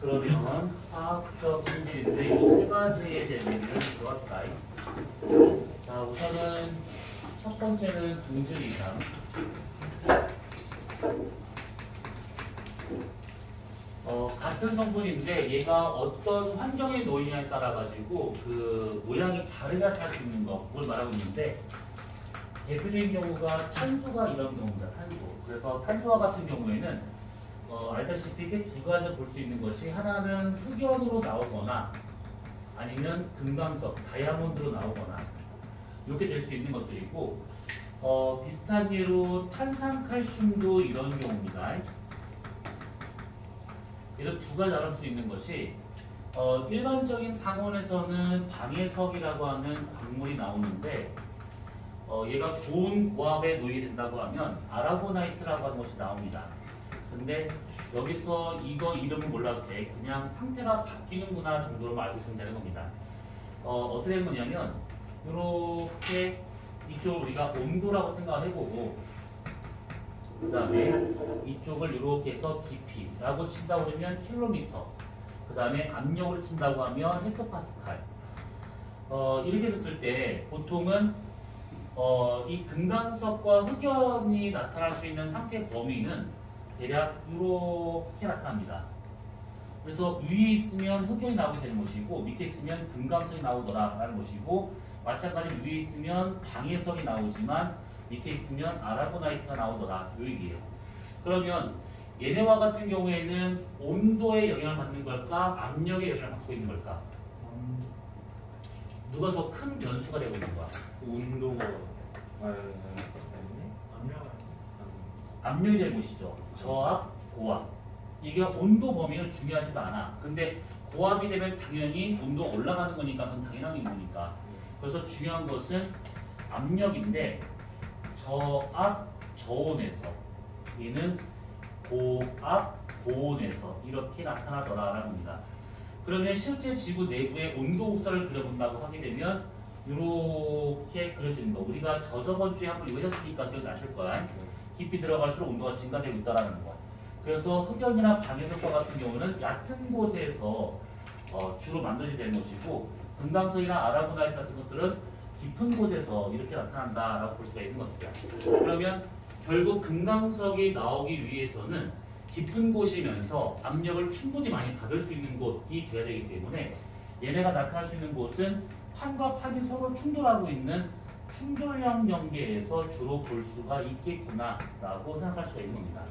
그러면 화학적 성질인데 이 세 가지의 재미를 들어갑시다. 자, 우선은 첫 번째는 등질 이상. 같은 성분인데 얘가 어떤 환경에 놓이냐에 따라 가지고 그 모양이 다르게 할 수 있는 거, 그걸 말하고 있는데 대표적인 경우가 탄소가 이런 경우입니다. 탄소. 그래서 탄소와 같은 경우에는 알다시피 이렇게 두 가지 볼 수 있는 것이 하나는 흑연으로 나오거나 아니면 금강석, 다이아몬드로 나오거나 이렇게 될 수 있는 것들이고 비슷한 예로 탄산칼슘도 이런 경우입니다. 그래서 두 가지 알아볼 수 있는 것이 일반적인 상온에서는 방해석이라고 하는 광물이 나오는데 얘가 고온 고압에 놓이된다고 하면 아라고나이트라고 하는 것이 나옵니다. 근데 여기서 이거 이름은 몰라도 돼. 그냥 상태가 바뀌는구나 정도로 알고 있으면 되는 겁니다. 어떻게 되는 거냐면 이렇게 이쪽을 우리가 온도라고 생각을 해보고 그 다음에 이쪽을 이렇게 해서 깊이라고 친다고 그러면 킬로미터, 그 다음에 압력을 친다고 하면 헥토파스칼. 이렇게 됐을 때 보통은 이 금강석과 흑연이 나타날 수 있는 상태 범위는 대략 이렇게 나타납니다. 그래서 위에 있으면 흑연이 나오게 되는 것이고 밑에 있으면 금강석이 나오더라라는 것이고, 마찬가지로 위에 있으면 방해석이 나오지만 밑에 있으면 아라고나이트가 나오더라, 이 얘기예요. 그러면 얘네와 같은 경우에는 온도에 영향을 받는 걸까, 압력에 영향을 받고 있는 걸까? 누가 더 큰 변수가 되고 있는 거야? 온도가 압력이 될 것이죠. 저압, 고압. 이게 온도 범위는 중요하지도 않아. 근데 고압이 되면 당연히 온도가 올라가는 거니까 그건 당연한 거니까. 그래서 중요한 것은 압력인데 저압, 저온에서 얘는 고압, 고온에서 이렇게 나타나더라라는 겁니다. 그러면 실제 지구 내부의 온도 곡선을 그려본다고 하게 되면 이렇게 그려지는 거. 우리가 저번 주에 한번 이거 했으니까 기억나실 거야. 깊이 들어갈수록 온도가 증가되고 있다는 거. 그래서 흑연이나 방해석과 같은 경우는 얕은 곳에서 주로 만들어지게 되는 것이고, 금강석이나 아라고나이트 같은 것들은 깊은 곳에서 이렇게 나타난다라고 볼 수가 있는 것들이야. 그러면 결국 금강석이 나오기 위해서는 깊은 곳이면서 압력을 충분히 많이 받을 수 있는 곳이 돼야 되기 때문에 얘네가 나타날 수 있는 곳은 판과 판이 서로 충돌하고 있는 충돌형 경계에서 주로 볼 수가 있겠구나라고 생각할 수가 있는 겁니다.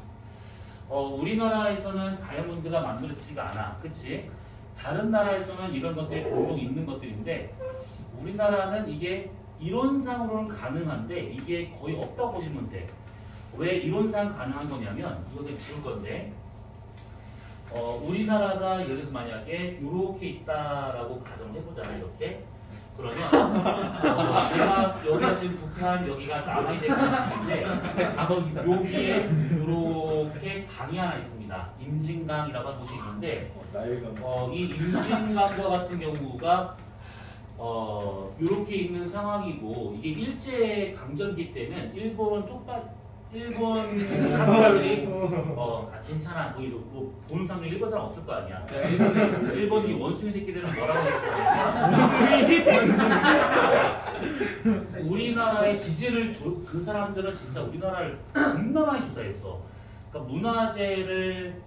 우리나라에서는 다이아몬드가 만들어지지가 않아, 그치? 다른 나라에서는 이런 것들이 종종 있는 것들인데 우리나라는 이게 이론상으로는 가능한데 이게 거의 없다고 보시면 돼. 왜 이론상 가능한 거냐면 이거 내가 지울 건데 우리나라가 예를 들어서 만약에 이렇게 있다라고 가정을 해보잖아. 이렇게. 그러면 제가 여기가 지금 북한, 여기가 남한이 되는 곳인데 여기에 이렇게 강이 하나 있습니다. 임진강이라고 하는 곳이 있는데 이 임진강과 같은 경우가 이렇게 있는 상황이고, 이게 일제 강점기 때는 일본 사람들이 괜찮아, 뭐 보는 사람 일본 사람 없을 거 아니야. 일본 이 원숭이 새끼들은 뭐라고 했어? 우리나라의 지지를 그 사람들은 진짜 우리나라를 겁나 많이 조사했어. 그러니까 문화재를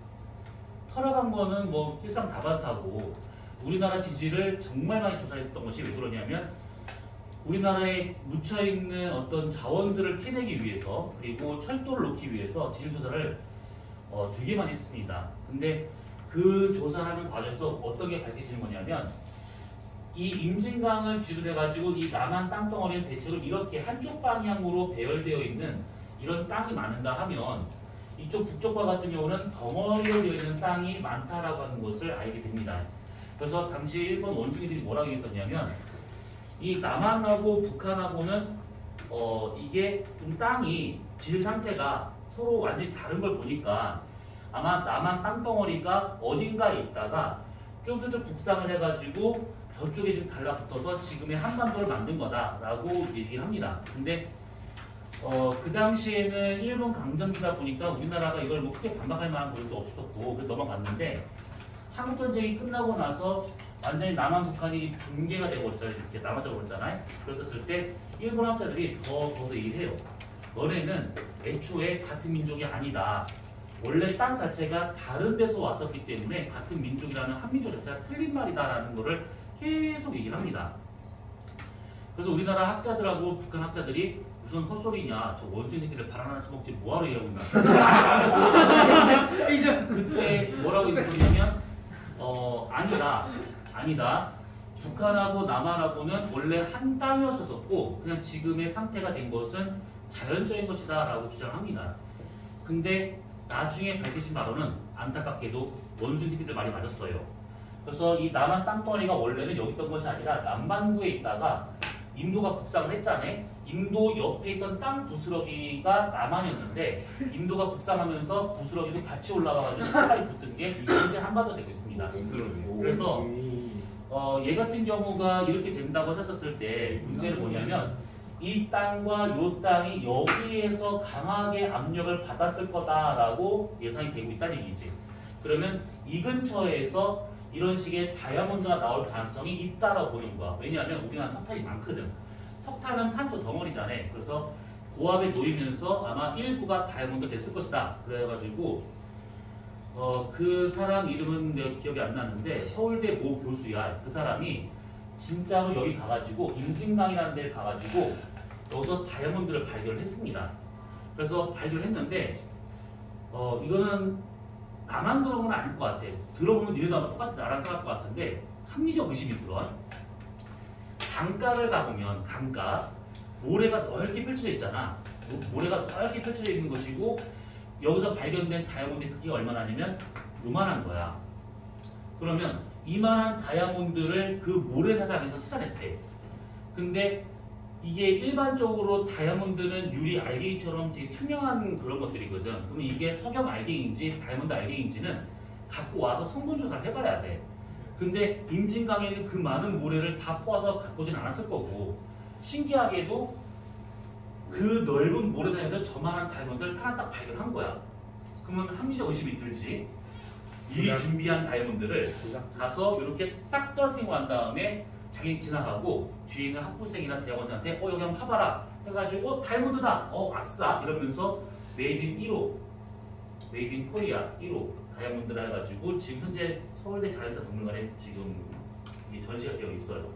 털어간 거는 뭐 일상다반사고, 우리나라 지지를 정말 많이 조사했던 것이 왜 그러냐면 우리나라에 묻혀있는 어떤 자원들을 캐내기 위해서, 그리고 철도를 놓기 위해서 지질조사를 되게 많이 했습니다. 근데 그 조사하는 과정에서 어떤 게 밝혀지는 거냐면 이 임진강을 기준으로 해가지고 이 남한 땅덩어리는 대체로 이렇게 한쪽 방향으로 배열되어 있는 이런 땅이 많은가 하면 이쪽 북쪽과 같은 경우는 덩어리로 되어 있는 땅이 많다라고 하는 것을 알게 됩니다. 그래서 당시 일본 원숭이들이 뭐라고 했었냐면 이 남한하고 북한하고는 이게 좀 땅이 질 상태가 서로 완전히 다른 걸 보니까 아마 남한 땅덩어리가 어딘가에 있다가 쭉쭉쭉 북상을 해가지고 저쪽에 지금 달라붙어서 지금의 한반도를 만든 거다라고 얘기를 합니다. 근데 그 당시에는 일본 강점기다 보니까 우리나라가 이걸 뭐 크게 반박할 만한 것도 없었고 그래서 넘어갔는데 한국 전쟁이 끝나고 나서 완전히 남한 북한이 분계가 되고 있잖아요. 이렇게 나눠져 버렸잖아요. 그랬을 때 일본 학자들이 더 얘기해요. 너네는 애초에 같은 민족이 아니다. 원래 땅 자체가 다른 데서 왔었기 때문에 같은 민족이라는 한민족 자체가 틀린 말이다라는 거를 계속 얘기를 합니다. 그래서 우리나라 학자들하고 북한 학자들이 무슨 헛소리냐, 저 원수인들끼리 발 하나 처먹지 뭐하러 이러고 있나. 그때 뭐라고 얘기했냐면 아니다. 북한하고 남한하고는 원래 한 땅이었었고 그냥 지금의 상태가 된 것은 자연적인 것이다 라고 주장을 합니다. 근데 나중에 밝혀진 바로는 안타깝게도 원수인 새끼들 말이 맞았어요. 그래서 이 남한 땅덩어리가 원래는 여기 있던 것이 아니라 남반구에 있다가 인도가 북상을 했잖아요. 인도 옆에 있던 땅 부스러기가 남한이었는데 인도가 북상하면서 부스러기도 같이 올라가가지고 색깔이 붙은 게 이게 현재 한반도 되고 있습니다. 그래서 얘 같은 경우가 이렇게 된다고 했었을 때 문제는 뭐냐면 이 땅과 이 땅이 여기에서 강하게 압력을 받았을 거다라고 예상이 되고 있다는 얘기지. 그러면 이 근처에서 이런 식의 다이아몬드가 나올 가능성이 있다라고 보는 거야. 왜냐하면 우리나라 석탄이 많거든. 석탄은 탄소 덩어리잖아요. 그래서 고압에 놓이면서 아마 일부가 다이아몬드 됐을 것이다. 그래가지고 그 사람 이름은 내가 기억이 안 나는데 서울대 모 교수야. 그 사람이 진짜로 여기 가가지고 임진강이라는 데를 가가지고 여기서 다이아몬드를 발견했습니다. 그래서 발견했는데 이거는 나만 그런 건 아닐 것 같아. 들어보면 니네도 아마 똑같이 나랑 생각할 것 같은데 합리적 의심이 들어. 강가를 가보면 강가 모래가 넓게 펼쳐져 있잖아. 모래가 넓게 펼쳐져 있는 것이고 여기서 발견된 다이아몬드의 크기가 얼마나냐면 요만한 거야. 그러면 이만한 다이아몬드를 그 모래사장에서 찾아냈대. 근데 이게 일반적으로 다이아몬드는 유리 알갱이처럼 되게 투명한 그런 것들이거든. 그러면 이게 석영 알갱이인지 다이아몬드 알갱이인지는 갖고 와서 성분 조사를 해봐야 돼. 근데 임진강에는 그 많은 모래를 다 포와서 갖고 오진 않았을 거고 신기하게도 그 넓은 모래사장에서 저만한 다이아몬드를 하나 딱 발견한 거야. 그러면 합리적 의심이 들지. 미리 준비한 다이아몬드를 가서 이렇게 딱 떨어뜨리고 난 다음에 자기 지나가고 뒤에 있는 학부생이나 대학원생한테 여기 한번 파봐라 해가지고 다이아몬드다 아싸 이러면서 메이드 인 1호 메이드 인 코리아 1호 다이아몬드라 해가지고 지금 현재 서울대 자연사박물관에 지금 전시가 되어 있어요.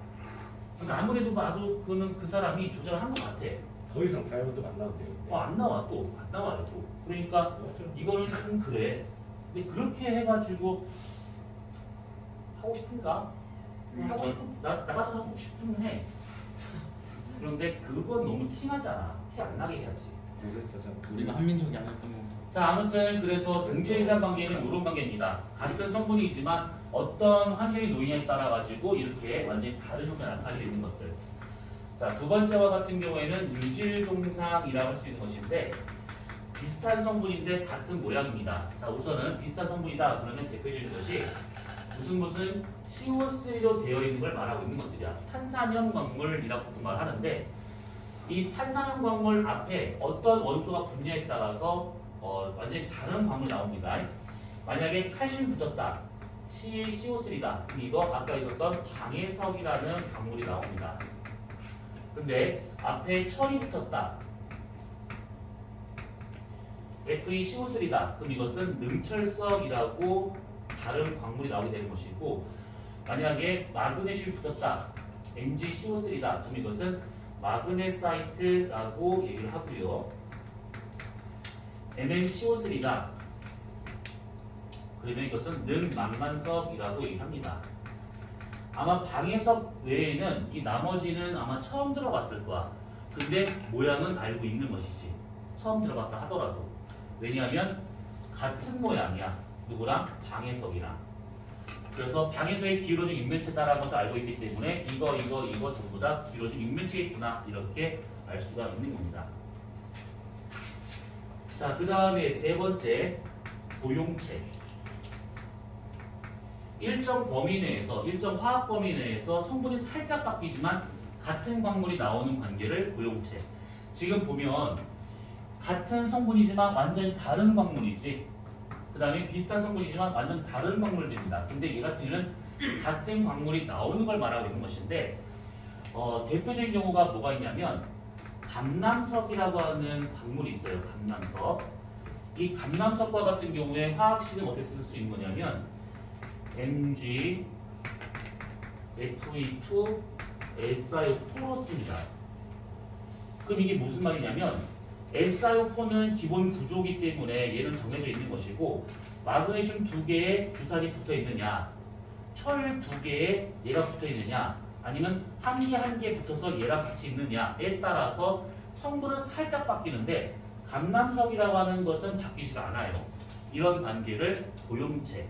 그러니까 아무래도 봐도 그거는 그 사람이 조작을 한 것 같아. 더 이상 다이아몬드 만나는데요. 안 나와 또 안 나와요 또. 그러니까 이거는 좀 그래. 근데 그렇게 해가지고 하고 싶은가? 하고 싶은 나가도 하고 싶으면 해. 그런데 그건 너무 티나잖아. 티 안 나게 해야지. 우리가 한민족이 아닐 거면. 자 아무튼 그래서 동제이산 관계는 이런 관계입니다. 같은 성분이지만 어떤 환경에 놓이냐에 따라 가지고 이렇게 완전히 다른 형태가 나타날 수 있는 것들. 자 두 번째와 같은 경우에는 유질동상이라고 할 수 있는 것인데 비슷한 성분인데 같은 모양입니다. 자 우선은 비슷한 성분이다 그러면 대표적인 것이 무슨 CO3로 되어 있는 걸 말하고 있는 것들이야. 탄산형 광물이라고 보통 말하는데 이 탄산형 광물 앞에 어떤 원소가 붙냐에 따라서 완전히 다른 광물이 나옵니다. 만약에 칼슘이 붙었다. CaCO3다. 그럼 이거 아까 있었던 방해석이라는 광물이 나옵니다. 근데 앞에 철이 붙었다. FeCO3다. 그럼 이것은 능철석이라고 다른 광물이 나오게 되는 것이고 만약에 마그네슘이 붙었다. MgCO3다. 그럼 이것은 마그네사이트라고 얘기를 하고요. MnCO3다. 그러면 이것은 능망간석이라고 얘기합니다. 아마 방해석 외에는 이 나머지는 아마 처음 들어봤을 거야. 근데 모양은 알고 있는 것이지. 처음 들어봤다 하더라도. 왜냐하면 같은 모양이야. 누구랑? 방해석이랑. 그래서 방해석이 기울어진 육면체다라는 것을 알고 있기 때문에 이거 전부 다 기울어진 육면체겠구나 이렇게 알 수가 있는 겁니다. 자, 그 다음에 세 번째 고용체. 일정 범위 내에서 일정 화학 범위 내에서 성분이 살짝 바뀌지만 같은 광물이 나오는 관계를 고용체. 지금 보면 같은 성분이지만 완전히 다른 광물이지. 그 다음에 비슷한 성분이지만 완전 다른 광물들입니다. 근데 얘 같은 경우는 같은 광물이 나오는 걸 말하고 있는 것인데 대표적인 경우가 뭐가 있냐면 감남석이라고 하는 광물이 있어요. 감남석. 이 감남석과 같은 경우에 화학식은 어떻게 쓸 수 있는 거냐면 Mg, Fe2, SiO4로 씁니다. 그럼 이게 무슨 말이냐면 SiO4는 기본 구조이기 때문에 얘는 정해져 있는 것이고 마그네슘 2개에 규산이 붙어 있느냐, 철 2개에 얘가 붙어 있느냐, 아니면 한 개 한 개 붙어서 얘랑 같이 있느냐에 따라서 성분은 살짝 바뀌는데 감남석이라고 하는 것은 바뀌지가 않아요. 이런 관계를 고용체.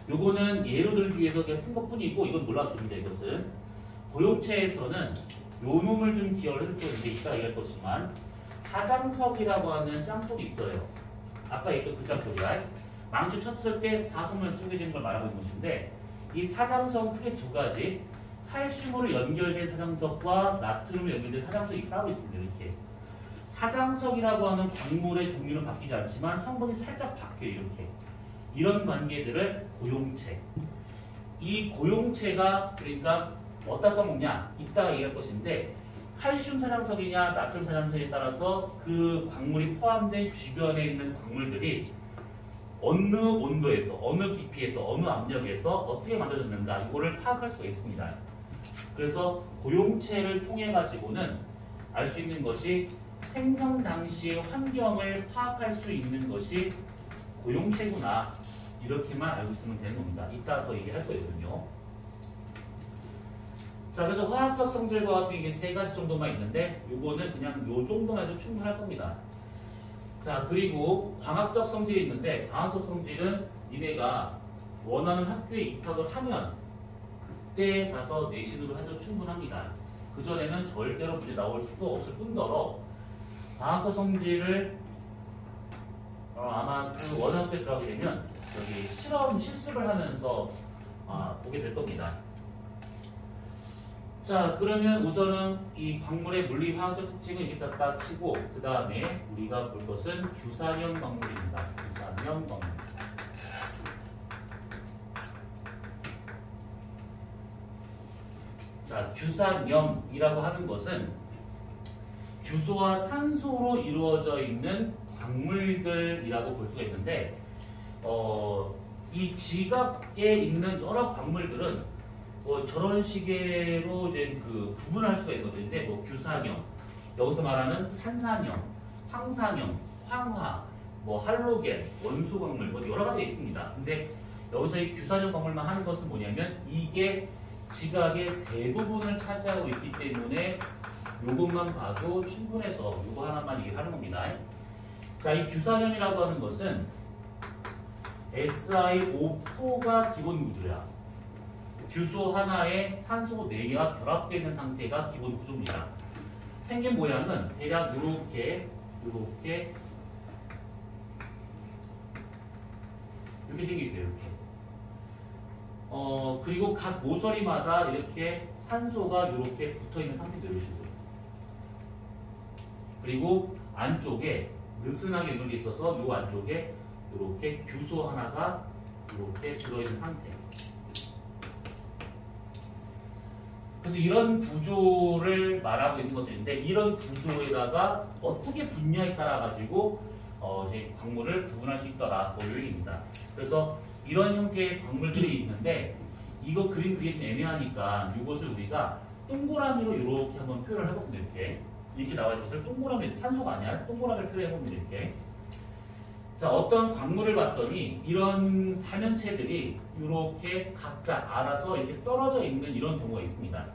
요거는 예로 들기 위해서 그냥 쓴 것뿐이고 이건 몰라도 됩니다. 이것은 고용체에서는 요 놈을 좀 기여를 해줄 건데 이따가 얘기할 것이지만 사장석이라고 하는 짱돌이 있어요. 아까 얘기했던 그 짱돌이야. 망치 쳤을 때 사선만 쪼개지는 걸 말하고 있는 것인데 이 사장석은 크게 두 가지. 칼슘으로 연결된 사장석과 나트륨으로 연결된 사장석이 따로 있습니다. 이렇게. 사장석이라고 하는 광물의 종류는 바뀌지 않지만 성분이 살짝 바뀌어요. 이렇게. 이런 관계들을 고용체. 이 고용체가 그러니까 어디다 써먹냐? 이따가 얘기할 것인데 칼슘 사장석이냐 나트륨 사장석에 따라서 그 광물이 포함된 주변에 있는 광물들이 어느 온도에서, 어느 깊이에서, 어느 압력에서 어떻게 만들어졌는가 이거를 파악할 수가 있습니다. 그래서 고용체를 통해 가지고는 알 수 있는 것이 생성 당시의 환경을 파악할 수 있는 것이 고용체구나. 이렇게만 알고 있으면 되는 겁니다. 이따 더 얘기할 거거든요. 자, 그래서 화학적 성질과 같은 이게 세 가지 정도만 있는데 요거는 그냥 요 정도만 해도 충분할 겁니다. 자, 그리고 광학적 성질이 있는데 광학적 성질은 니네가 원하는 학교에 입학을 하면 그때 가서 내신으로 해도 충분합니다. 그전에는 절대로 문제 나올 수도 없을 뿐더러 광학적 성질을 아마 그 원학교에 들어가게 되면 여기 실습을 하면서 보게 될 겁니다. 자, 그러면 우선은 이 광물의 물리 화학적 특징은 이렇게 딱 치고 그 다음에 우리가 볼 것은 규산형 광물입니다. 규산형 광물. 자, 규산염이라고 하는 것은 규소와 산소로 이루어져 있는 광물들이라고 볼 수가 있는데 이 지각에 있는 여러 광물들은 저런 식으로 이제 그 구분할 수가 있거든요. 뭐 규산염, 여기서 말하는 탄산염, 황산염, 황화, 뭐 할로겐, 원소 광물, 뭐 여러 가지가 있습니다. 근데 여기서 이 규산염 광물만 하는 것은 뭐냐면 이게 지각의 대부분을 차지하고 있기 때문에 요것만 봐도 충분해서 요거 하나만 얘기하는 겁니다. 자, 이 규산염이라고 하는 것은 SiO4가 기본 구조야. 규소 하나에 산소 4개가 결합되어 있는 상태가 기본 구조입니다. 생긴 모양은 대략 이렇게 생겨 있어요. 이렇게. 그리고 각 모서리마다 이렇게 산소가 이렇게 붙어 있는 상태도 이런 식으로. 그리고 안쪽에 느슨하게 연결돼 있어서 이 안쪽에 이렇게 규소 하나가 이렇게 들어있는 상태. 그래서 이런 구조를 말하고 있는 것들인데 이런 구조에다가 어떻게 분야에 따라 가지고 이제 광물을 구분할 수 있더라. 뭐 요인입니다. 그래서 이런 형태의 광물들이 있는데 이거 그림 그리기 애매하니까 이것을 우리가 동그라미로 이렇게 한번 표현을 해봅니다. 이렇게 나와 있는 것을 동그라미, 산소가 아니야. 동그라미를 표현해봅니다. 이렇게. 자, 어떤 광물을 봤더니 이런 사면체들이 이렇게 각자 알아서 이렇게 떨어져 있는 이런 경우가 있습니다.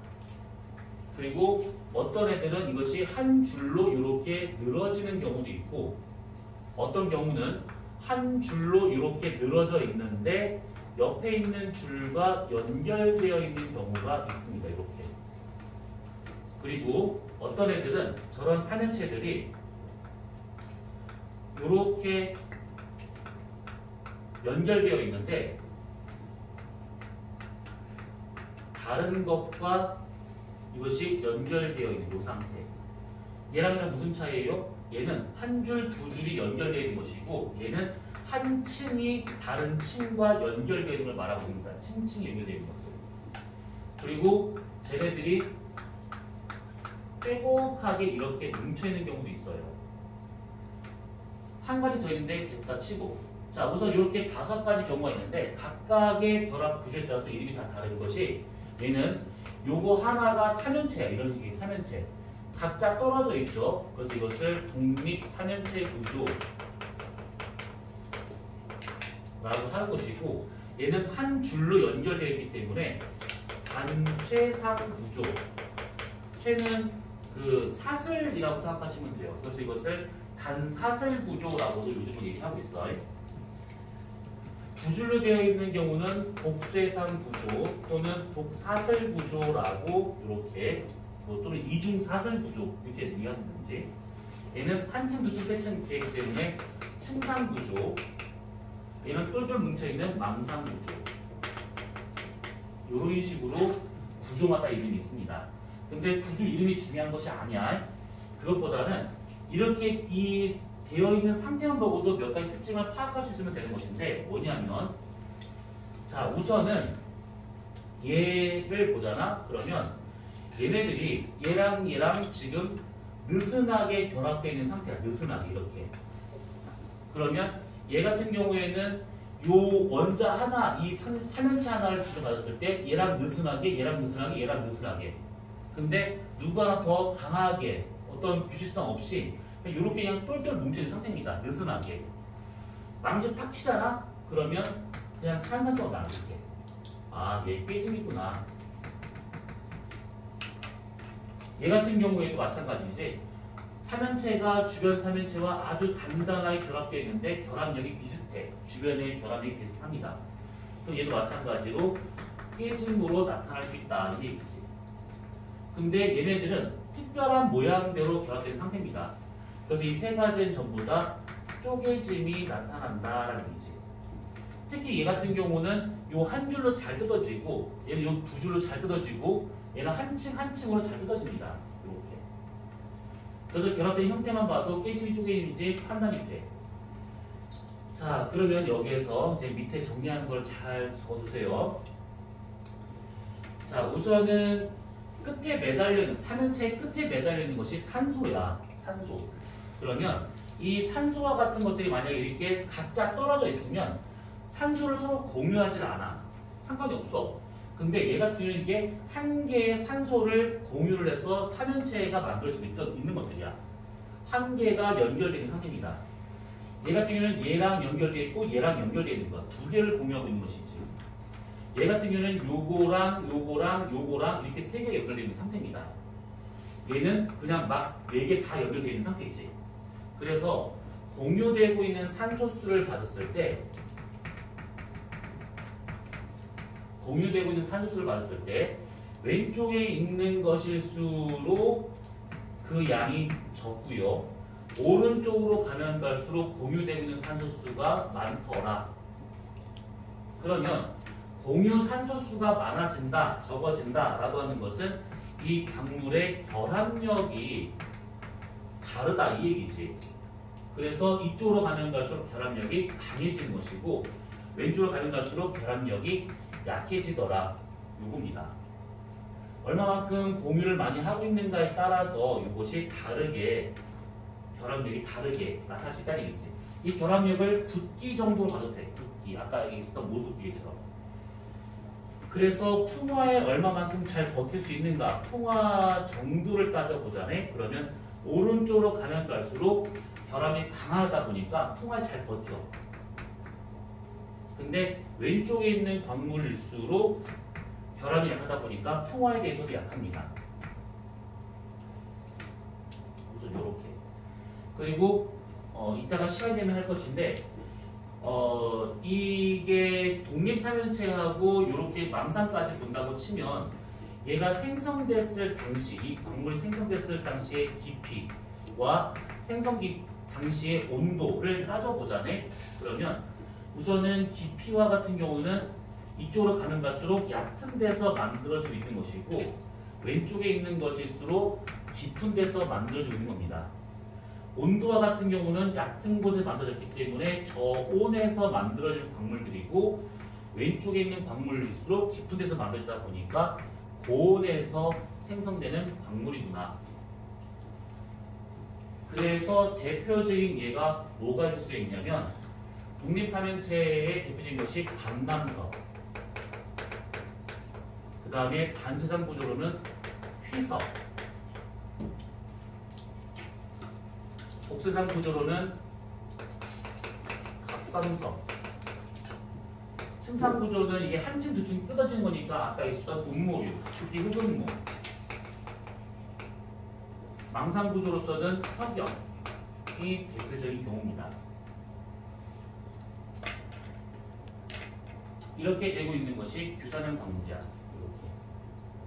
그리고 어떤 애들은 이것이 한 줄로 이렇게 늘어지는 경우도 있고 어떤 경우는 한 줄로 이렇게 늘어져 있는데 옆에 있는 줄과 연결되어 있는 경우가 있습니다. 이렇게. 그리고 어떤 애들은 저런 사면체들이 이렇게 연결되어 있는데 다른 것과 이것이 연결되어 있는 이 상태. 얘랑 얘랑 무슨 차이예요? 얘는 한 줄, 두 줄이 연결되어 있는 것이고 얘는 한 층이 다른 층과 연결되는 걸 말하고 있습니다. 층층이 연결되는 것들. 그리고 쟤네들이 빼곡하게 이렇게 뭉쳐있는 경우도 있어요. 한 가지 더 있는데 됐다 치고, 자 우선 이렇게 5가지 경우가 있는데 각각의 결합 구조에 따라서 이름이 다 다른 것이, 얘는 요거 하나가 3연체야. 이런 식의 3연체 각자 떨어져 있죠. 그래서 이것을 독립 3연체 구조 라고 하는 것이고, 얘는 한 줄로 연결되어 있기 때문에 단쇄상 구조, 쇠는 그 사슬이라고 생각하시면 돼요. 그래서 이것을 단사슬 구조라고도 요즘은 얘기하고 있어요. 두 줄로 되어 있는 경우는 독쇄상 구조 또는 독사슬 구조라고 이렇게, 또는 이중사슬 구조 이렇게 얘기하는지, 얘는 한 층, 두 층, 세 층 되기 때문에 층상 구조, 얘는 똘똘 뭉쳐있는 망상 구조, 이런 식으로 구조마다 이름이 있습니다. 근데 구조 이름이 중요한 것이 아니야. 그것보다는 이렇게 이 되어 있는 상태만 보고도 몇 가지 특징을 파악할 수 있으면 되는 것인데, 뭐냐면, 자 우선은 얘를 보잖아. 그러면 얘네들이 얘랑 얘랑 지금 느슨하게 결합되어 있는 상태야. 느슨하게 이렇게. 그러면 얘 같은 경우에는 요 원자 하나, 이 3연체 하나를 가졌을 때 얘랑 느슨하게, 얘랑 느슨하게, 얘랑 느슨하게. 근데 누구 하나 더 강하게 어떤 규칙성 없이 이렇게 그냥 똘똘 뭉쳐있는 상태입니다. 느슨하게. 망치 탁 치잖아? 그러면 그냥 산산조각 나게. 아, 얘 깨짐이구나. 얘 같은 경우에도 마찬가지지. 3연체가 주변 3연체와 아주 단단하게 결합되어 있는데 결합력이 비슷해. 주변의 결합력이 비슷합니다. 그럼 얘도 마찬가지로 깨짐으로 나타날 수 있다. 이 얘기지. 근데 얘네들은 특별한 모양대로 결합된 상태입니다. 그래서 이 세 가지는 전부 다 쪼개짐이 나타난다라는 얘기지. 특히 얘 같은 경우는 요 한 줄로 잘 뜯어지고, 얘는 요 두 줄로 잘 뜯어지고, 얘는 한 층 한 층으로 잘 뜯어집니다. 이렇게. 그래서 결합된 형태만 봐도 깨짐이 쪼개짐인지 판단이 돼. 자, 그러면 여기에서 이제 밑에 정리하는 걸 잘 적어두세요. 자, 우선은 끝에 매달려있는, 3연체의 끝에 매달려있는 것이 산소야. 산소. 그러면 이 산소와 같은 것들이 만약에 이렇게 각자 떨어져 있으면 산소를 서로 공유하지 않아. 상관이 없어. 근데 얘 같은 경우는 이게 한 개의 산소를 공유를 해서 3연체가 만들어지고 있는 것들이야. 한 개가 연결되는 상태입니다. 얘 같은 경우는 얘랑 연결되어 있고 얘랑 연결되어 있는 거야. 두 개를 공유하고 있는 것이지. 얘 같은 경우는 요거랑 요거랑 요거랑 이렇게 세 개가 연결되어 있는 상태입니다. 얘는 그냥 막 네 개 다 연결되어 있는 상태이지. 그래서 공유되고 있는 산소수를 받았을 때, 왼쪽에 있는 것일수록 그 양이 적고요. 오른쪽으로 가면 갈수록 공유되고 있는 산소수가 많더라. 그러면 공유 산소수가 많아진다, 적어진다 라고 하는 것은 이 광물의 결합력이 다르다 이 얘기지. 그래서 이쪽으로 가면 갈수록 결합력이 강해지는 것이고, 왼쪽으로 가면 갈수록 결합력이 약해지더라. 요겁니다. 얼마만큼 공유를 많이 하고 있는가에 따라서 이것이 다르게, 결합력이 다르게 나타날 수 있다는 얘기지. 이 결합력을 굿기 정도로 봐도 돼. 굿기. 아까 얘기했던 모수기계처럼. 그래서 풍화에 얼마만큼 잘 버틸 수 있는가, 풍화 정도를 따져보자네. 그러면 오른쪽으로 가면 갈수록 결함이 강하다 보니까 풍화에 잘 버텨. 근데 왼쪽에 있는 광물일수록 결함이 약하다 보니까 풍화에 대해서도 약합니다. 우선 이렇게. 그리고 이따가 시간이 되면 할 것인데, 이게 독립삼연체하고 이렇게 망상까지 본다고 치면, 얘가 생성됐을 당시, 이 광물이 생성됐을 당시의 깊이와 당시의 온도를 따져보자네. 그러면 우선은 깊이와 같은 경우는 이쪽으로 가면 갈수록 얕은 데서 만들어지고 있는 것이고, 왼쪽에 있는 것일수록 깊은 데서 만들어지고 있는 겁니다. 온도와 같은 경우는 얕은 곳에 만들어졌기 때문에 저온에서 만들어진 광물들이고 왼쪽에 있는 광물일수록 깊은 데서 만들어지다 보니까 고온에서 생성되는 광물이구나. 그래서 대표적인 예가 뭐가 있을 수 있냐면 독립삼형체의 대표적인 것이 강남석, 그 다음에 반세상 구조로는 휘석, 복세상 구조로는 갑상석, 층상 구조는 이게 한 층, 두 층 뜯어지는 거니까 아까 있었던 운모류, 특히 흑은모, 망상 구조로서는 석영이 대표적인 경우입니다. 이렇게 되고 있는 것이 규산형 광물이야.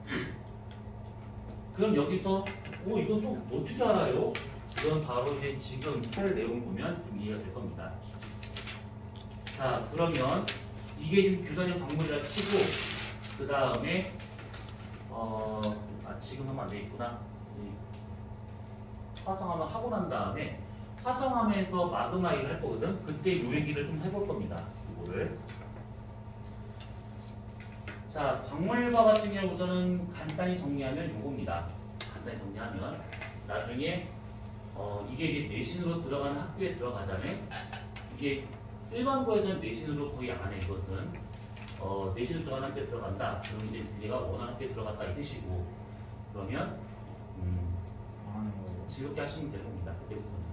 이렇게. 그럼 여기서 이건 또 어떻게 알아요? 이건 바로 이제 지금 할 내용 보면 좀 이해가 될 겁니다. 자, 그러면 이게 지금 규산형 광물이라 치고 그 다음에 지금 하면 안 되겠구나. 화성암을 하고 난 다음에 화성암에서 마그마 일을 할 거거든. 그때 요 얘기를 좀 해볼 겁니다. 이거를. 자, 광물과 같은 경우 우선은 간단히 정리하면 요겁니다. 간단히 정리하면 나중에 이게 이제 내신으로 들어가는 학교에 들어가자면 이게 일반고에서는 내신으로 거의 안 해. 이것은 내신으로 들어가는 학교에 들어간다. 그럼 이제 내가 원하는 학교에 들어갔다 이 뜻이고 그러면 즐겁게 하시면 될 겁니다. 그때부터는.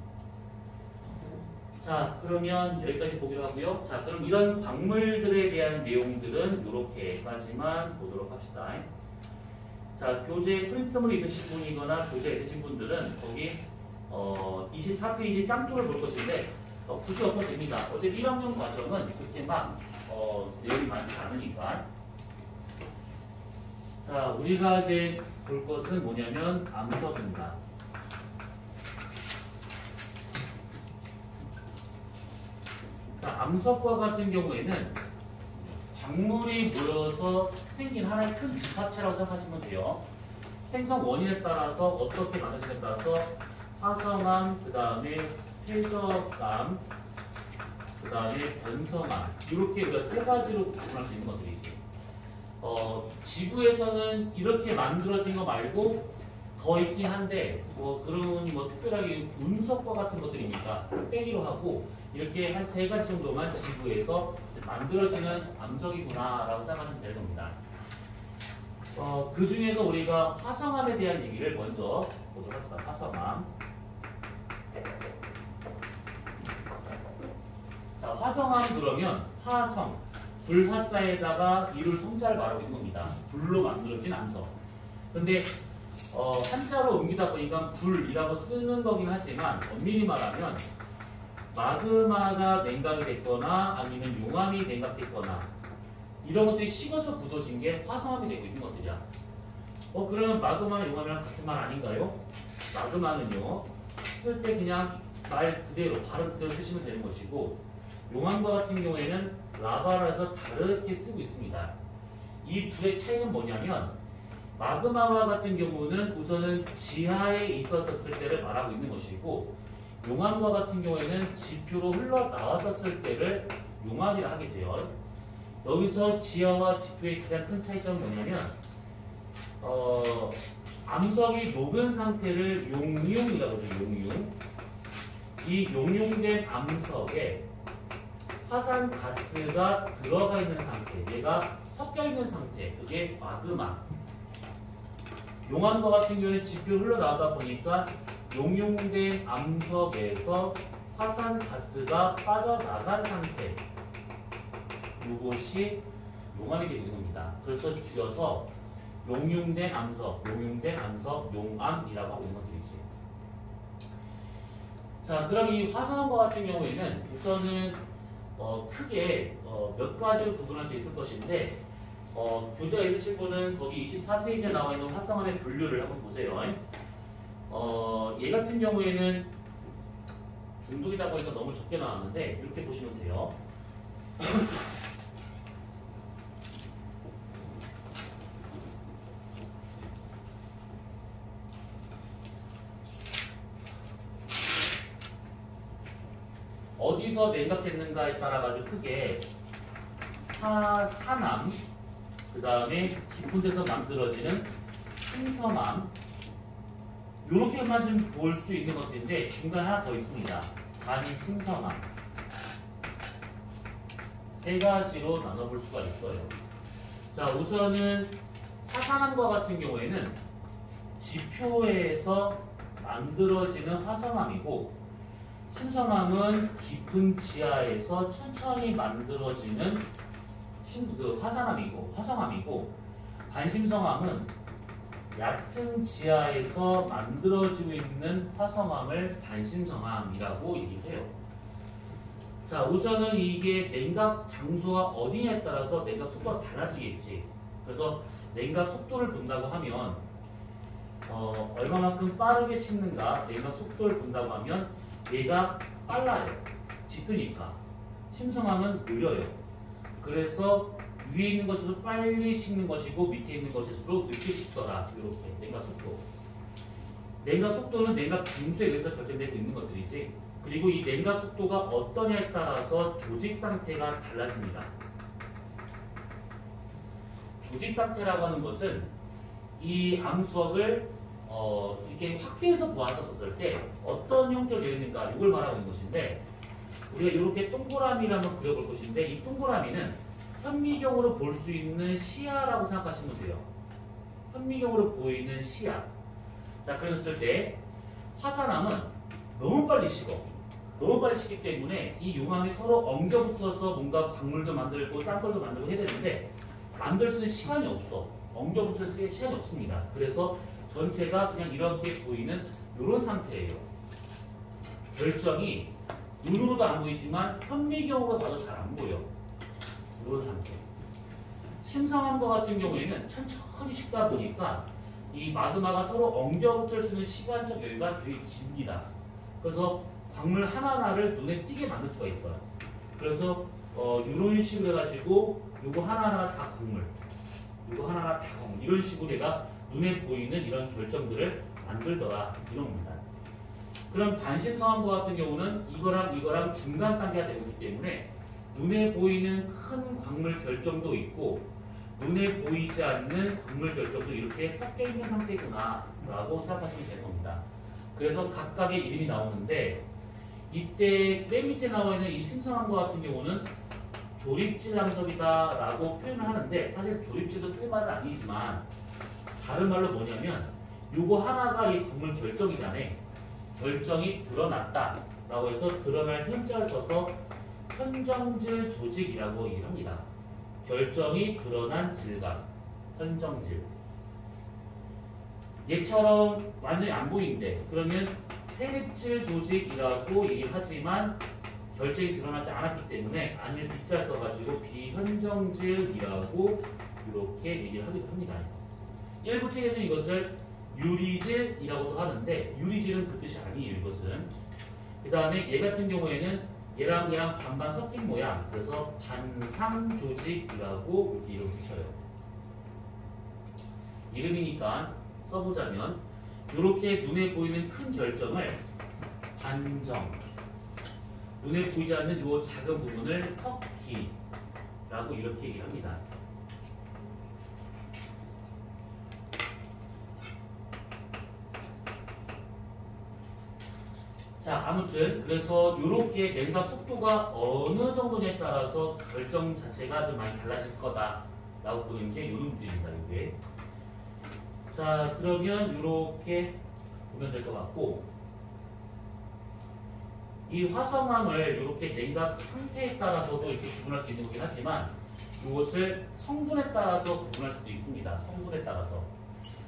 자, 그러면 여기까지 보기로 하고요. 자, 그럼 이런 광물들에 대한 내용들은 이렇게까지만 보도록 합시다. 자, 교재 프린트물 있으신 분이거나 교재 있으신 분들은 거기 24페이지 짱조를 볼 것인데 굳이 없어도 됩니다. 어차피 1학년 과정은 그렇게 막 내용이 많지 않으니까. 자, 우리가 이제 볼 것은 뭐냐면 암석입니다. 자, 암석과 같은 경우에는 광물이 모여서 생긴 하나의 큰 집합체라고 생각하시면 돼요. 생성 원인에 따라서 어떻게 만들어지냐에 따라서 화성암, 그 다음에 폐석암, 그 다음에 변성암 이렇게 우리가 세 가지로 구분할 수 있는 것들이지. 지구에서는 이렇게 만들어진 거 말고 더 있긴 한데 그런 특별하게 운석과 같은 것들이니까 빼기로 하고 이렇게 한 세 가지 정도만 지구에서 만들어지는 암석이구나라고 생각하시면 될 겁니다. 그 중에서 우리가 화성암에 대한 얘기를 먼저 보도록 합시다. 화성암. 자, 화성암 그러면 화성, 불화자에다가 이룰 성자를 말하고 있는 겁니다. 불로 만들어진 암석. 근데 한자로 옮기다 보니까 불이라고 쓰는 거긴 하지만 엄밀히 말하면 마그마가 냉각이 됐거나 아니면 용암이 냉각됐거나 이런 것들이 식어서 굳어진 게 화성암이 되고 있는 것들이야. 그러면 마그마나 용암이랑 같은 말 아닌가요? 마그마는요 쓸 때 그냥 말 그대로 발음 그대로 쓰시면 되는 것이고 용암과 같은 경우에는 라바라서 다르게 쓰고 있습니다. 이 둘의 차이는 뭐냐면 마그마와 같은 경우는 우선은 지하에 있었을 때를 말하고 있는 것이고 용암과 같은 경우에는 지표로 흘러나왔었을 때를 용암이라 하게 돼요. 여기서 지하와 지표의 가장 큰 차이점은 뭐냐면 암석이 녹은 상태를 용융이라고 해요. 용융. 이 용융된 암석에 화산가스가 들어가 있는 상태, 얘가 섞여 있는 상태, 그게 마그마. 용암과 같은 경우에는 지표로 흘러나오다 보니까 용융된 암석에서 화산가스가 빠져나간 상태, 이것이 용암이 되는 겁니다. 그래서 줄여서 용융된 암석, 용암이라고 하고 있는 것들이지. 자, 그럼 이 화성암과 같은 경우에는 우선은 크게 몇 가지를 구분할 수 있을 것인데 교재가 있으실 분은 거기 24페이지에 나와 있는 화성암의 분류를 한번 보세요. 얘 같은 경우에는 중독이다 보니까 너무 적게 나왔는데 이렇게 보시면 돼요. 어디서 냉각됐는가에 따라 가지고 크게 하산암, 그 다음에 깊은 데서 만들어지는 침성암, 요렇게만 좀 볼 수 있는 것들인데 중간에 하나 더 있습니다. 반심성암. 세 가지로 나눠볼 수가 있어요. 자, 우선은 화산암과 같은 경우에는 지표에서 만들어지는 화성암이고, 심성암은 깊은 지하에서 천천히 만들어지는 화성암이고, 반심성암은 얕은 지하에서 만들어지고 있는 화성암을 반심성암이라고 얘기해요. 자, 우선은 이게 냉각 장소가 어디냐에 따라서 냉각 속도가 달라지겠지. 그래서 냉각 속도를 본다고 하면 얼마만큼 빠르게 식는가, 냉각 속도를 본다고 하면 얘가 빨라요. 짙으니까. 심성암은 느려요. 그래서 위에 있는 것일수록 빨리 식는 것이고 밑에 있는 것일수록 늦게 식더라. 이렇게 냉각 속도. 냉각 속도는 냉각 장소에 의해서 결정되고 있는 것들이지. 그리고 이 냉각 속도가 어떠냐에 따라서 조직 상태가 달라집니다. 조직 상태라고 하는 것은 이 암석을 이렇게 확대해서 보았었을 때 어떤 형태로 되어 있는가, 이걸 말하고 있는 것인데, 우리가 이렇게 동그라미를 한번 그려볼 것인데, 이 동그라미는 현미경으로 볼 수 있는 시야라고 생각하시면 돼요. 현미경으로 보이는 시야. 자, 그랬을 때 화산암은 너무 빨리 식어. 너무 빨리 식기 때문에 이 용암이 서로 엉겨붙어서 뭔가 광물도 만들고 쌍걸도 만들고 해야 되는데 만들 수 있는 시간이 없어. 엉겨붙을 수 있는 시간이 없습니다. 그래서 전체가 그냥 이렇게 보이는 이런 상태예요. 결정이 눈으로도 안 보이지만 현미경으로 봐도 잘 안 보여. 이런 상태. 심성암과 같은 경우에는 천천히 식다 보니까 이 마그마가 서로 엉겨붙을 수 있는 시간적 여유가 되게 깁니다. 그래서 광물 하나하나를 눈에 띄게 만들 수가 있어요. 그래서 이런 식으로 해가지고 요거 하나하나가 다 광물, 요거 하나하나 다 광물, 이런 식으로 내가 눈에 보이는 이런 결정들을 만들더라, 이런 겁니다. 그럼 반심성암과 같은 경우는 이거랑 중간 단계가 되고 있기 때문에 눈에 보이는 큰 광물 결정도 있고 눈에 보이지 않는 광물 결정도 이렇게 섞여 있는 상태구나 라고 생각하시면 되는 겁니다. 그래서 각각의 이름이 나오는데, 이때 맨 밑에 나와 있는 이 심성암과 같은 경우는 조립질 암석이다 라고 표현을 하는데, 사실 조립질도 틀린 말은 아니지만 다른 말로 뭐냐면 요거 하나가 이 광물 결정이잖아요. 결정이 드러났다 라고 해서 드러날 현자를 써서 현정질 조직이라고 얘기를 합니다. 결정이 드러난 질감, 현정질. 얘처럼 완전히 안 보이는데 그러면 세립질 조직이라고 얘기하지만 결정이 드러나지 않았기 때문에 아니면 빗자 써가지고 비현정질이라고 이렇게 얘기를 하기도 합니다. 일부 책에서는 이것을 유리질이라고도 하는데 유리질은 그 뜻이 아니에요. 이것은. 그 다음에 얘 같은 경우에는 얘랑 반반 섞인 모양, 그래서 반상조직이라고 이렇게 이름을 붙여요. 이름이니까 써보자면 이렇게 눈에 보이는 큰 결정을 반정, 눈에 보이지 않는 이 작은 부분을 석기라고 이렇게 얘기를 합니다. 자, 아무튼 그래서 이렇게 냉각 속도가 어느 정도냐에 따라서 결정 자체가 좀 많이 달라질 거다라고 보는 게 이런 문제입니다. 이게. 자, 그러면 이렇게 보면 될 것 같고, 이 화성암을 이렇게 냉각 상태에 따라서도 이렇게 구분할 수 있는 거긴 하지만 이것을 성분에 따라서 구분할 수도 있습니다. 성분에 따라서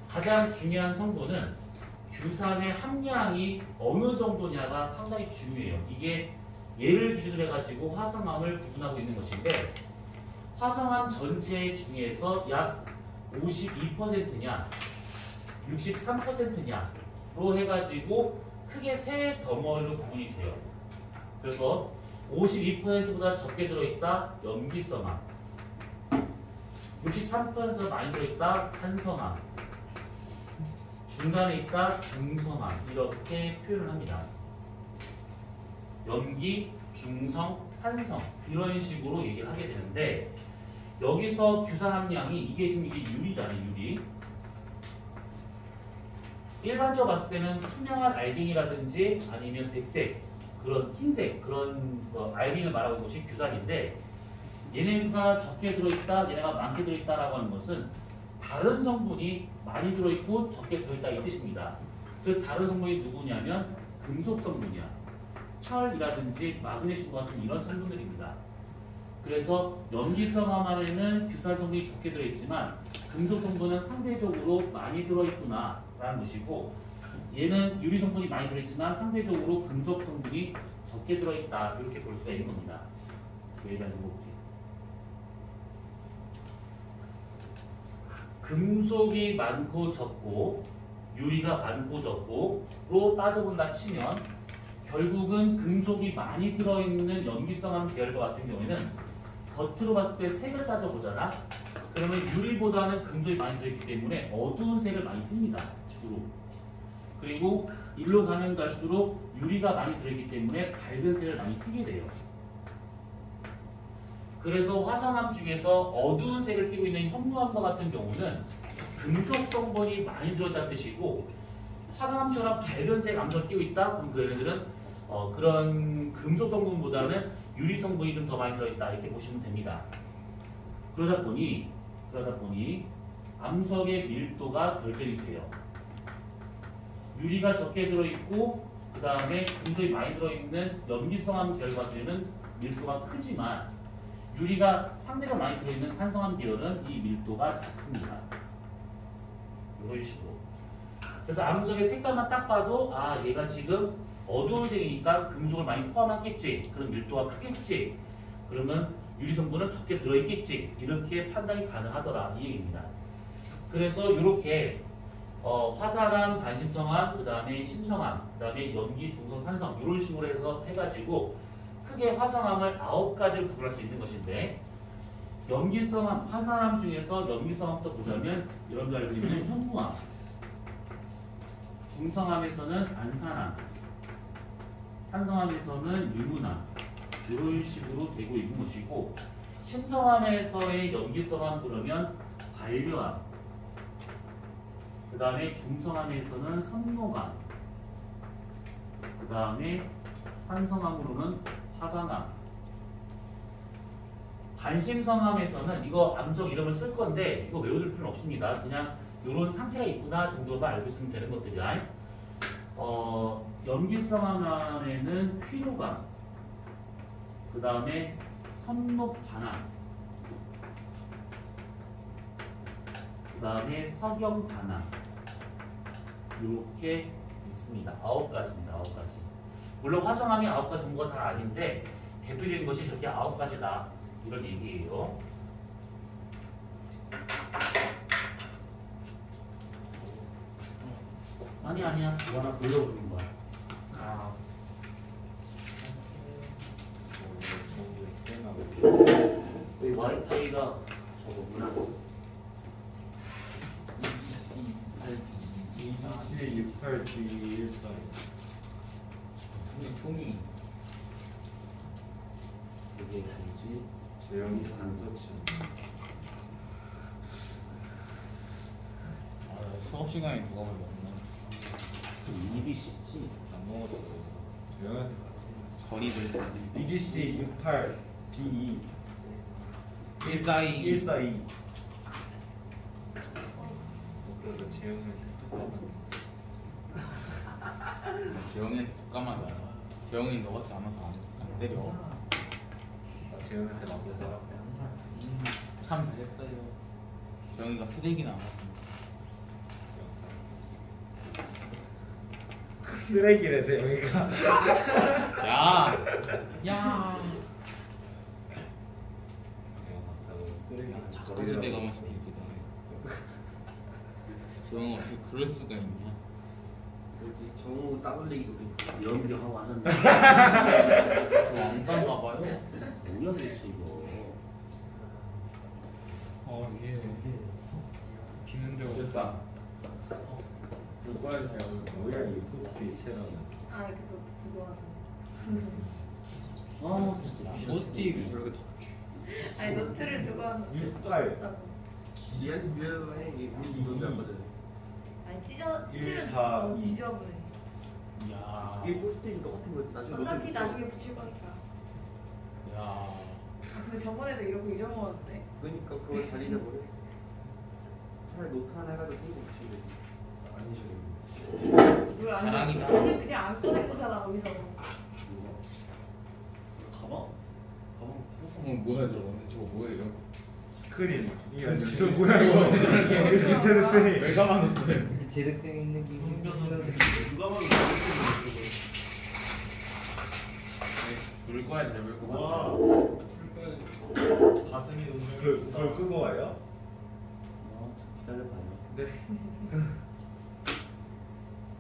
가장 중요한 성분은 규산의 함량이 어느 정도냐가 상당히 중요해요. 이게 얘를 기준으로 해가지고 화성암을 구분하고 있는 것인데, 화성암 전체 중에서 약 52%냐 63%냐로 해가지고 크게 세 덩어리로 구분이 돼요. 그래서 52%보다 적게 들어있다 염기성암, 63%더 많이 들어있다 산성암, 중간에 있다 중성암, 이렇게 표현을 합니다. 염기, 중성, 산성 이런 식으로 얘기를 하게 되는데 여기서 규산 함량이 이게 지금 이게 유리잖아요. 유리. 일반적으로 봤을 때는 투명한 알갱이라든지 아니면 백색 그런 흰색 그런 알갱이를 말하고 있는 것이 규산인데 얘네가 적게 들어있다, 얘네가 많게 들어있다라고 하는 것은 다른 성분이 많이 들어있고 적게 들어있다 이 뜻입니다. 그 다른 성분이 누구냐면 금속 성분이야. 철이라든지 마그네슘 같은 이런 성분들입니다. 그래서 염기성암 안에는 규산 성분이 적게 들어있지만 금속 성분은 상대적으로 많이 들어있구나 라는 것이고 얘는 유리 성분이 많이 들어있지만 상대적으로 금속 성분이 적게 들어있다 이렇게 볼 수가 있는 겁니다. 얘기한 거지. 금속이 많고 적고 유리가 많고 적고로 따져본다 치면 결국은 금속이 많이 들어있는 염기성암 계열과 같은 경우에는 겉으로 봤을 때 색을 따져보잖아. 그러면 유리보다는 금속이 많이 들어있기 때문에 어두운 색을 많이 띱니다. 주로. 그리고 일로 가면 갈수록 유리가 많이 들어있기 때문에 밝은 색을 많이 띠게 돼요. 그래서 화성암 중에서 어두운 색을 띠고 있는 현무암과 같은 경우는 금속 성분이 많이 들어있다는 뜻이고 화강암처럼 밝은 색 암석을 띠고 있다? 그럼 그 얘네들은 그런 금속 성분보다는 유리 성분이 좀 더 많이 들어있다 이렇게 보시면 됩니다. 그러다 보니 암석의 밀도가 결정이 돼요. 유리가 적게 들어있고 그 다음에 금속이 많이 들어있는 염기성암 계열 같은 경우는 밀도가 크지만 유리가 상대가 많이 들어있는 산성암 계열은 이 밀도가 작습니다. 이런 식으로. 그래서 암석의 색깔만 딱 봐도 아 얘가 지금 어두운 색이니까 금속을 많이 포함하겠지. 그럼 밀도가 크겠지. 그러면 유리 성분은 적게 들어있겠지. 이렇게 판단이 가능하더라 이 얘기입니다. 그래서 이렇게 화산암, 반심성암, 그 다음에 심성암, 그 다음에 염기, 중성, 산성 이런 식으로 해서 해가지고 크게 화성암을 9가지를 구분할 수 있는 것인데 염기성암, 화산암 중에서 염기성암부터 보자면 여러분들 알고 있는 현무암, 중성암에서는 안산암, 산성암에서는 유문암 이런 식으로 되고 있는 것이고 심성암에서의 염기성암 그러면 반려암, 그 다음에 중성암에서는 성노암, 그 다음에 산성암으로는 화강암, 반심성암에서는 이거 암석 이름을 쓸 건데 이거 외워둘 필요는 없습니다. 그냥 이런 상태가 있구나 정도만 알고 있으면 되는 것들이야. 염기성암 안에는 휘로감, 그 다음에 선록반암, 그 다음에 석영반암 이렇게 있습니다. 9가지입니다. 9가지. 물론 화성암이 9가지 정도가 다 아닌데 대표적인 것이 저렇게 9가지다 이런 얘기예요. 아니야. 이거 하나 돌려보는 거야. 여기 와이파이가 저거구나. EBC 68G14 총이 이게 뭐지? 재영이 단서치 수업 시간에 누가 뭘 먹나? EBC지? 안 먹었어요. 재영한테 거리들 EBC 68B 142 142 그러니까 재영한테 톡하면 재영이한테 독감하잖아. 재영이 너 같지 않아서 안 때려. 재영한테 맞서서 참 잘했어요. 재영이가 쓰레기 나와. 쓰레기래 재영이가 야 쓰레기 작가질 때 가면 쓰레기다. 재영아 어떻게 그럴 수가 있냐? 뭐지? 정우 따돌리기 우리 연기하고 하는데 저안 간가 봐요. 뭐야 도대체 이거. 이게 비는데 어렵다. 불과할 때 뭐야 이 포스트잇 채널은 아 이렇게 노트 들고 와서 아 진짜 포스트잇 저렇게 다 아니 노트를 두고 하는 이 스타일. 기한 밀려서 해. 이게 우리 이건데 하거든. 아니 찢으면 1, 4. 너무 지저분해. 이야 이게 포스트잇이 똑같은 거지. 나중에 어차피 노트에 붙여. 나중에 붙일 거니까. 야 아, 근데 저번에도 이러고 잊어먹었는데. 그러니까 그걸 잘 잊어버려. 차라리 노트 하나 해가지고 페이지 붙이면 되지. 왜 안? 자랑이다. 우리 그냥 안 꺼낸 거잖아 거기서. 가방? 뭐야 저거 뭐예요? 스크린. 이게 아니라 저 뭐야 이거? 이거 왜 가만뒀어요? 재득생 있는 기분. 누가 봐도 불 꺼야 될것 와. 같아. 가슴이 불 끄고 와요? 기다려봐요. 네.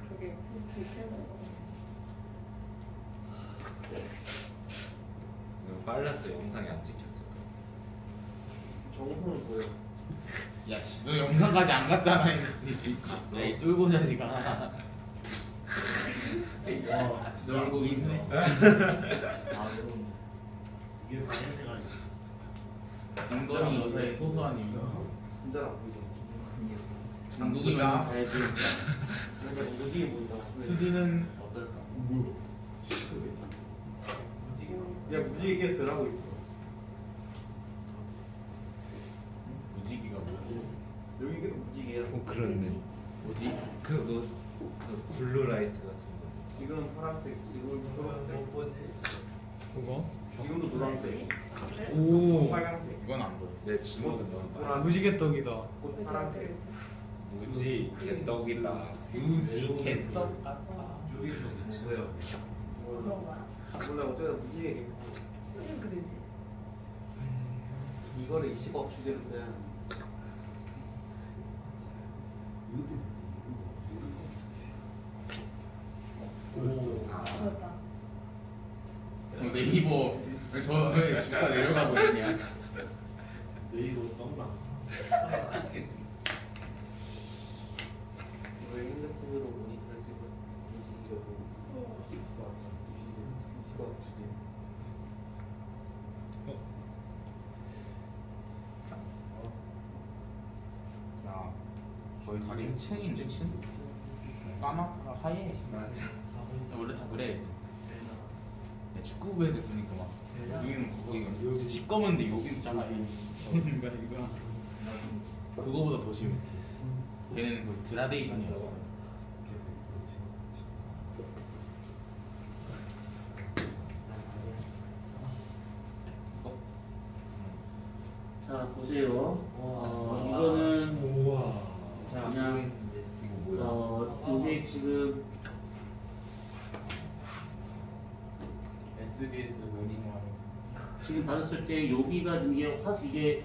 그게 포스트 채우는 거. 너무 빨랐어. 영상이 안 찍혔어. 정보는 보여. 야, 씨, 너 영상까지 안 갔잖아, 이씨. 갔어. 에이, 쫄고 자식아. 와, 진짜. 놀고 있네. 아, 그럼 이게 사연이가 아니야. 엉덩이 여사의 소소한 이유. 진짜로 안 보이죠. 장국이면 잘 지었지. 뭔가 무지개 보인다. 수지는 어떨까? 그냥 무지개 들어가고 있어. 무지개가 뭐야? 여기 계속 무지개야. 그렇네. 어디? 그 블루 라이트 같은 거. 지금 파란색, 지금 초록색, 그거? 지금도 노란색, 그래? 오. 빨간색, 이건 안 보여. 내 주먹은 너무 빨라. 보라색, 무지개 떡이다. 꽃 그치, 파란색. 무지 개떡이다. 무지 개떡 같다. 뭐야? 그런 거야. 몰라 어쩌다 무지개 요즘 그러지. 이거를 20억 주제로 써야 그렇다. 네이버 왜 주가 내려가고 있냐? 네이버 떡나. 이걸 핸드폰으로 모니터를 찍어서 무지개로 맞아. 20억 주제. 야, 거의 다리 층인데 층? 까맣고 하얘. 맞아. 원래 다 그래. 야, 축구부 애들 보니까 막 여기는 거기가 시꺼먼데 여기는 잖아 뭔가 이거 그거보다 더 심해. 걔는 그 그라데이션이었어. 자 보세요. 이거는 우와. 자 그냥 이거 뭐야? 이게 지금 SBS 모닝왕. 지금 받았을 때 여기가 이게 확 이게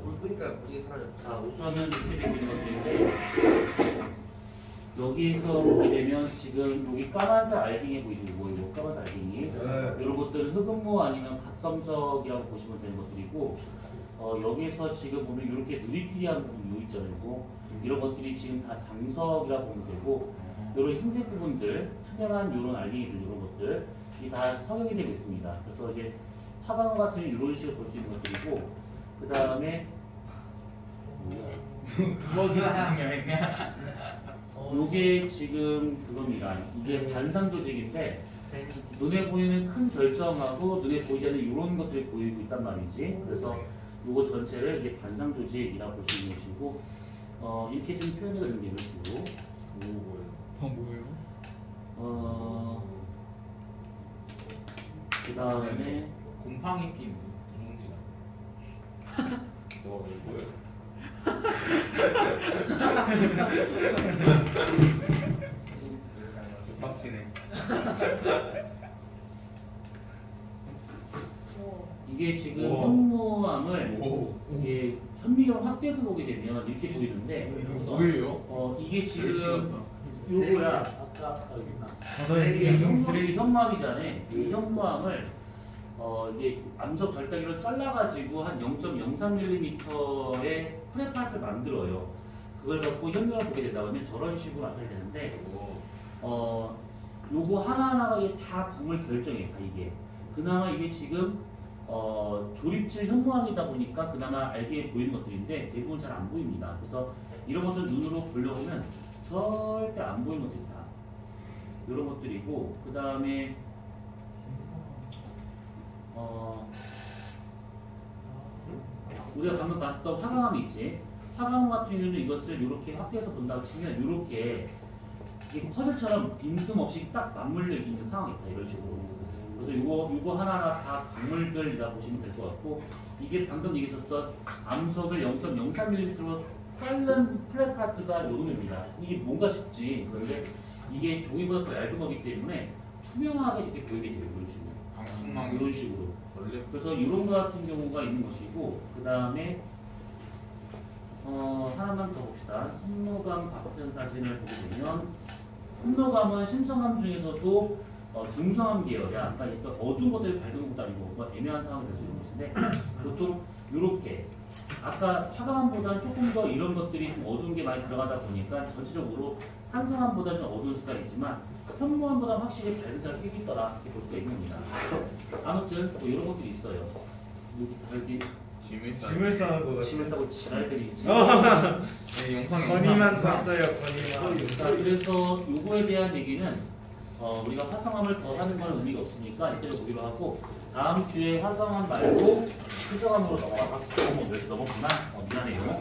물 끄니까 무지개 사라졌어. 자 우선은 이렇게 되고 있는 것들인데 여기에서 보게 되면 지금 여기 까만색 알갱이 보이죠? 이거 까만색 알갱이 이런 것들은 흑음모 아니면 각섬석이라고 보시면 되는 것들이고 여기에서 지금 보면 이렇게 누리끼리한 부분 있잖아요. 이런 것들이 지금 다 장석이라고 보면 되고 이런 흰색 부분들 투명한 이런 알갱이들 이런 것들 이 다 석영이 되고 있습니다. 그래서 이제 화광 같은 이런 식으로 볼 수 있는 것들이고 그 다음에 그거기 중요했냐? 요게 지금 그겁니다. 이게 반상 조직인데 눈에 보이는 큰 결정하고 눈에 보이지 않는 이런 것들이 보이고 있단 말이지. 그래서 요거 전체를 이게 반상 조직이라고 볼 수 있는 것이고 이렇게 좀 표현이 되는 게 있고 뭐예요? 그 다음에 곰팡이 핀 누룽지가. 뭐 뭐야? 빡치네. 이게 지금 우와. 현무암을 오. 이게 현미경 확대해서 보게 되면 이렇게 보이는데 뭐예요? 이게 지금 요거야. 아까 여기 있나? 쓰레기. 쓰레기 현무암이잖아. 이 현무암을 이게 암석 절단기로 잘라가지고 한 0.03mm의 프레파트를 만들어요. 그걸 갖고 현면을 보게 된다고 하면 저런 식으로 나타나야 되는데 오. 요거 하나하나가 이게 다 광물 결정이에요. 다 이게. 그나마 이게 지금 조립질 현무암이다 보니까 그나마 알게 보이는 것들인데 대부분 잘 안 보입니다. 그래서 이런 것들 눈으로 보려고 하면 절대 안 보이는 것들이다. 이런 것들이고 그 다음에 우리가 방금 봤던 화강암 있지? 화강암 같은 경우는 이것을 이렇게 확대해서 본다고 치면 이렇게 이게 퍼즐처럼 빈틈없이 딱 맞물려 있는 상황이다. 이런 식으로. 그래서 요거 하나하나 다 광물들이라 보시면 될 것 같고 이게 방금 얘기했었던 암석을 0.03mm로 자른 플랫파트가 요 놈입니다. 이게 뭔가 싶지. 그런데 이게 종이보다 더 얇은 거기 때문에 투명하게 이렇게 보이게 돼요. 이런 식으로. 방송망 이런 식으로. 원래 그래서 이런 거 같은 경우가 있는 것이고 그 다음에 하나만 더 봅시다. 손노감 같은 사진을 보게 되면 손노감은 심성암 중에서도 중성암 계열이야. 그러니까 일단 어두운 것들이 밝은 것도 아니고 뭐 애매한 상황이 될 수 있는 것인데 보통 이렇게 아까 화강암보다는 조금 더 이런 것들이 좀 어두운 게 많이 들어가다 보니까 전체적으로 산성암보다 좀 어두운 색깔이지만 현무암보다 확실히 밝은 색깔이 꽤 있더라 이렇게 볼 수가 있는 겁니다. 아무튼 뭐 이런 것들이 있어요. 이렇게 다르게 짐을 싸는 거 같아. 짐을 따고 지랄들이지. 네, 영상에 건이만 샀어요. 건이만. 자, 그래서 요거에 대한 얘기는 우리가 화성암을 더 하는 건 의미가 없으니까 이때를 보기로 하고 다음 주에 화성암 말고 수성암으로 넘어갔구나. 미안해요.